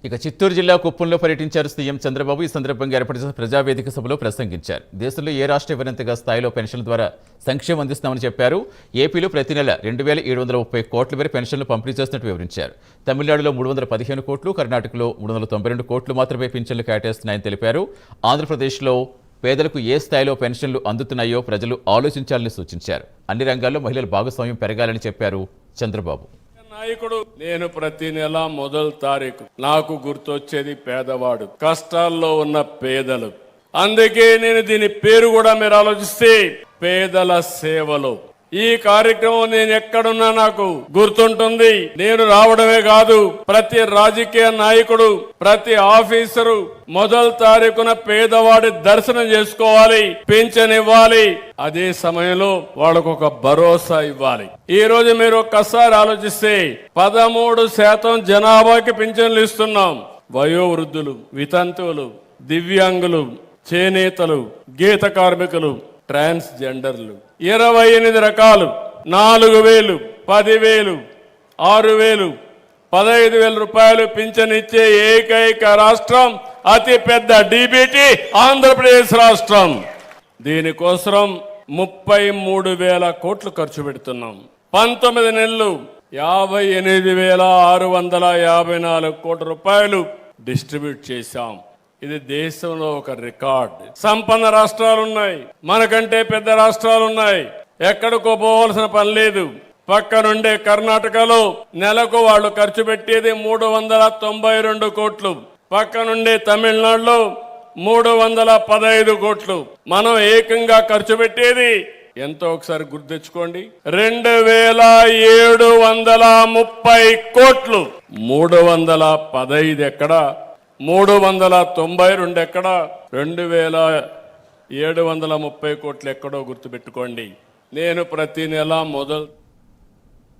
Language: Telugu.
ఇక చిత్తూరు జిల్లా కుప్పంలో పర్యటించారు సీఎం చంద్రబాబు. ఈ సందర్భంగా ఏర్పడిన ప్రజావేదిక సభలో ప్రసంగించారు. దేశంలో ఏ రాష్ట్ర ఇవ్వనంతగా స్థాయిలో పెన్షన్ల ద్వారా సంక్షేమం అందిస్తామని చెప్పారు. ఏపీలో ప్రతి నెల 2730 కోట్ల మేర పెన్షన్లు పంపిణీ చేస్తున్నట్టు వివరించారు. తమిళనాడులో 315 కోట్లు, కర్ణాటకలో 392 కోట్లు మాత్రమే పెన్షన్లు కేటాయిస్తున్నాయని తెలిపారు. ఆంధ్రప్రదేశ్లో పేదలకు ఏ స్థాయిలో పెన్షన్లు అందుతున్నాయో ప్రజలు ఆలోచించాలని సూచించారు. అన్ని రంగాల్లో మహిళల భాగస్వామ్యం పెరగాలని చెప్పారు చంద్రబాబు. నాయకుడు నేను ప్రతి నెల మొదటి తారీఖు నాకు గుర్తొచ్చేది పేదవాడు, కష్టాల్లో ఉన్న పేదలు. అందుకే నేను దీని పేరు కూడా మీరు ఆలోచిస్తే పేదల సేవలో ఈ కార్యక్రమం నేను ఎక్కడున్నా నాకు గుర్తుంటుంది. నేను రావడమే కాదు, ప్రతి రాజకీయ నాయకుడు, ప్రతి ఆఫీసరు మొదటి తారీఖున పేదవాడి దర్శనం చేసుకోవాలి, పింఛన్ ఇవ్వాలి. అదే సమయంలో వాళ్ళకు ఒక భరోసా ఇవ్వాలి. ఈ రోజు మీరు ఒక్కసారి ఆలోచిస్తే 13% జనాభాకి పింఛన్లు ఇస్తున్నాం. వయోవృద్ధులు, వితంతువులు, దివ్యాంగులు, చేనేతలు, గీత కార్మికులు, ట్రాన్స్జెండర్లు 28 రకాలు 4000, 10,000, 6,000, 15,000 రూపాయలు పింఛన్ ఇచ్చే ఏకైక రాష్ట్రం అతి పెద్ద డీబీటీ ఆంధ్రప్రదేశ్ రాష్ట్రం. దీనికోసం 33,000 కోట్లు ఖర్చు పెడుతున్నాం. 19 నెలలు 58,654 కోట్ల రూపాయలు డిస్ట్రిబ్యూట్ చేశాం. ఇది దేశంలో ఒక రికార్డ్. సంపన్న రాష్ట్రాలు ఉన్నాయి, మనకంటే పెద్ద రాష్ట్రాలు ఉన్నాయి. ఎక్కడికో పోవాల్సిన పని లేదు. పక్కనుండే కర్ణాటకలో నెలకు వాళ్ళు ఖర్చు పెట్టేది 392 కోట్లు, పక్కనుండే తమిళనాడులో 315 కోట్లు. మనం ఏకంగా ఖర్చు పెట్టేది ఎంతో ఒకసారి గుర్తు తెచ్చుకోండి, 2730 కోట్లు. 315 ఎక్కడ, 392 ఎక్కడ, 2730 కోట్లు ఎక్కడో గుర్తుపెట్టుకోండి. నేను ప్రతి నెల మొదలు